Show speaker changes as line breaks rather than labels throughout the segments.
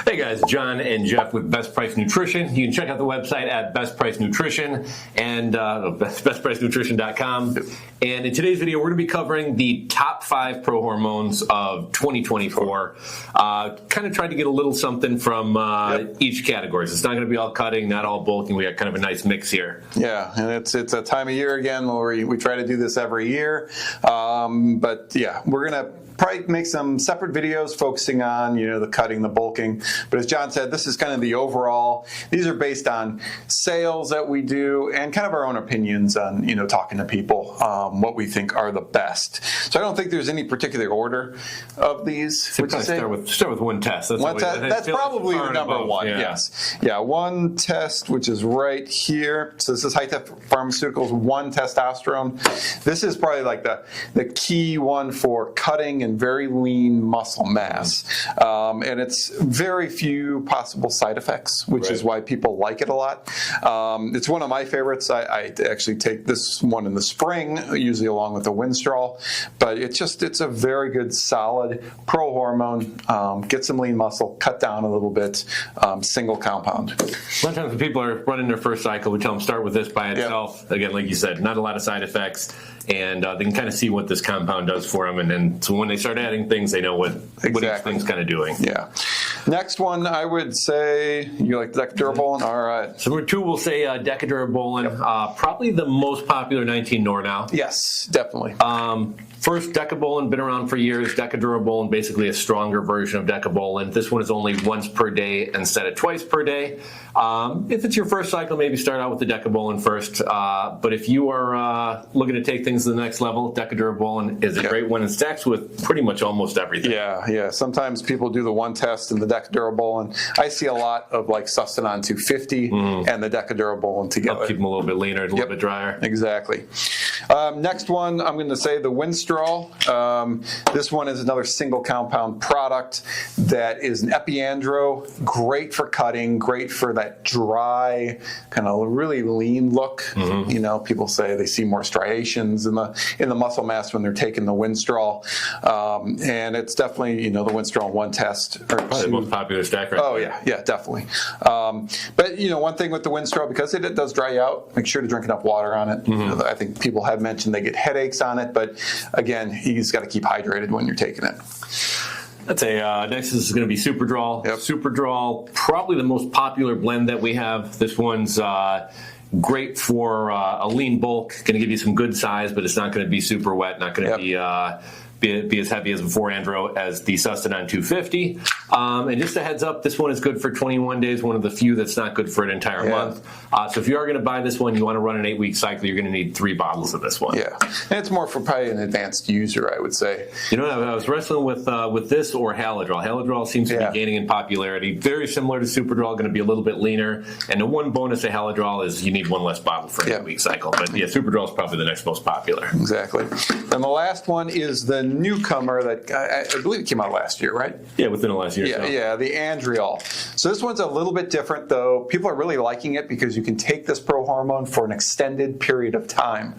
Hey guys, John and Jeff with Best Price Nutrition. You can check out the website at Best Price Nutrition and BestPriceNutrition.com. And in today's video, we're going to be covering the top 5 Prohormones of 2024. Kind of tried to get a little something from each category. So it's not going to be all cutting, not all bulking. We got kind of a nice mix here.
Yeah, and it's a time of year again where we try to do this every year. But yeah, we're going to probably make some separate videos focusing on, the cutting, the bulking. But as John said, this is kind of the overall. These are based on sales that we do and kind of our own opinions on, talking to people, what we think are the best. So I don't think there's any particular order of these.
So start with one test.
That's probably the number one. Yeah. Yes. Yeah. One test, which is right here. So this is High Tech Pharmaceuticals 1 Testosterone. This is probably like the key one for cutting and very lean muscle mass. And it's very few possible side effects, which is why people like it a lot. It's one of my favorites. I actually take this one in the spring, usually along with the WindStraw. But it's a very good, solid pro-hormone. Get some lean muscle, cut down a little bit, single compound.
A lot of times when people are running their first cycle, we tell them start with this by itself. Again, like you said, not a lot of side effects. And they can kind of see what this compound does for them. And then so when they start adding things, they know what each thing's kind of doing.
Yeah. Next one, I would say, you like Decadurabolin? All right.
So number 2, we'll say Decadurabolin. Probably the most popular 19-nor now.
Yes, definitely.
First, Decabolin, been around for years. Decadurabolin, basically a stronger version of Decabolin. This one is only once per day instead of twice per day. If it's your first cycle, maybe start out with the Decabolin first. But if you are looking to take things to the next level, Decadurabolin is a great one. It stacks with pretty much almost everything.
Yeah. Sometimes people do the one test and the Decadurabolin. I see a lot of like Sustanon 250 and the Decadurabolin together.
Help keep them a little bit leaner, a little bit drier.
Exactly. Next one, I'm going to say the WindStraw. This one is another single compound product that is an epiandro, great for cutting, great for that dry, kind of really lean look. People say they see more striations in the muscle mass when they're taking the WindStraw. And it's definitely, the WindStraw 1 test.
Probably the most popular stack right
now. Yeah, definitely. But, one thing with the WindStraw, because it does dry out, make sure to drink enough water on it. I think people have mentioned they get headaches on it, but again, you just got to keep hydrated when you're taking it.
That's next is going to be Superdraw. Superdraw, probably the most popular blend that we have. This one's great for a lean bulk. Going to give you some good size, but it's not going to be super wet. Not going to be as heavy as before Andro as the Sustanon 250. And just a heads up, this one is good for 21 days, one of the few that's not good for an entire month. So if you are going to buy this one, you want to run an 8-week cycle, you're going to need 3 bottles of this one.
Yeah, and it's more for probably an advanced user, I would say.
I was wrestling with this or Halidrol. Halidrol seems to be gaining in popularity. Very similar to Superdraw, going to be a little bit leaner. And the one bonus of Halidrol is you need 1 less bottle for an 8-week cycle. But Superdraw is probably the next most popular.
Exactly. And the last one is the newcomer that I believe it came out last year, right?
Yeah, within the last year.
Yeah, the Androline. So this one's a little bit different, though. People are really liking it because you can take this pro-hormone for an extended period of time.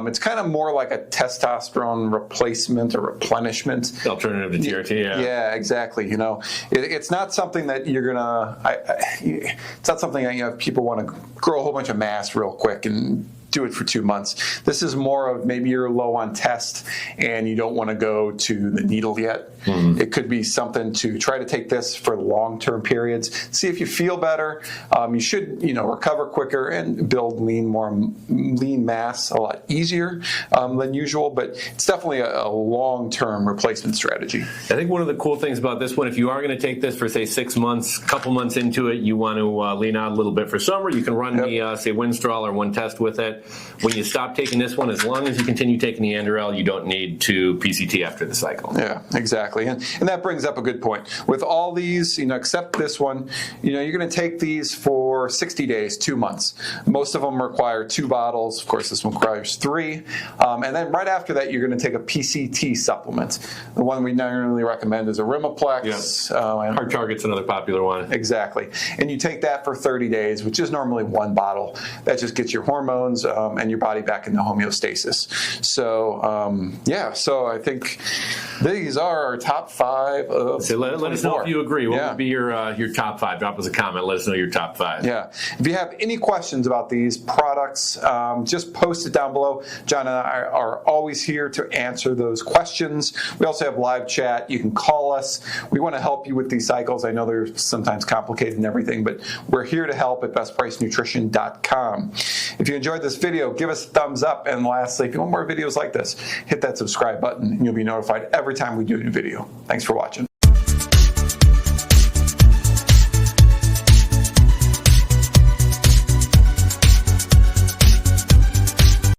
It's kind of more like a testosterone replacement or replenishment.
Alternative to TRT,
Yeah, exactly. It's not something that you're gonna. It's not something that people want to grow a whole bunch of mass real quick and do it for 2 months. This is more of maybe you're low on test and you don't want to go to the needle yet. It could be something to try to take this for long-term periods. See if you feel better. You should, recover quicker and build lean mass a lot easier than usual. But it's definitely a long-term replacement strategy.
I think one of the cool things about this one, if you are going to take this for say 6 months, couple months into it, you want to lean out a little bit for summer. You can run the say WindStraw or 1 test with it. When you stop taking this one, as long as you continue taking the Androline, you don't need to PCT after the cycle.
Yeah, exactly. And that brings up a good point. With all these, except this one, you're going to take these for 60 days, 2 months. Most of them require 2 bottles. Of course, this one requires 3. And then right after that, you're going to take a PCT supplement. The one we normally recommend is a Rimaplex.
Hard Target's another popular one.
Exactly. And you take that for 30 days, which is normally 1 bottle. That just gets your hormones and your body back into homeostasis. So, yeah, so I think these are our top 5 of
so let us know if you agree. What would be your top 5? Drop us a comment. Let us know your top 5.
Yeah. If you have any questions about these products, just post it down below. John and I are always here to answer those questions. We also have live chat. You can call us. We want to help you with these cycles. I know they're sometimes complicated and everything, but we're here to help at BestPriceNutrition.com. If you enjoyed this video, give us a thumbs up. And lastly, if you want more videos like this, hit that subscribe button and you'll be notified every time we do a new video. Thanks for watching.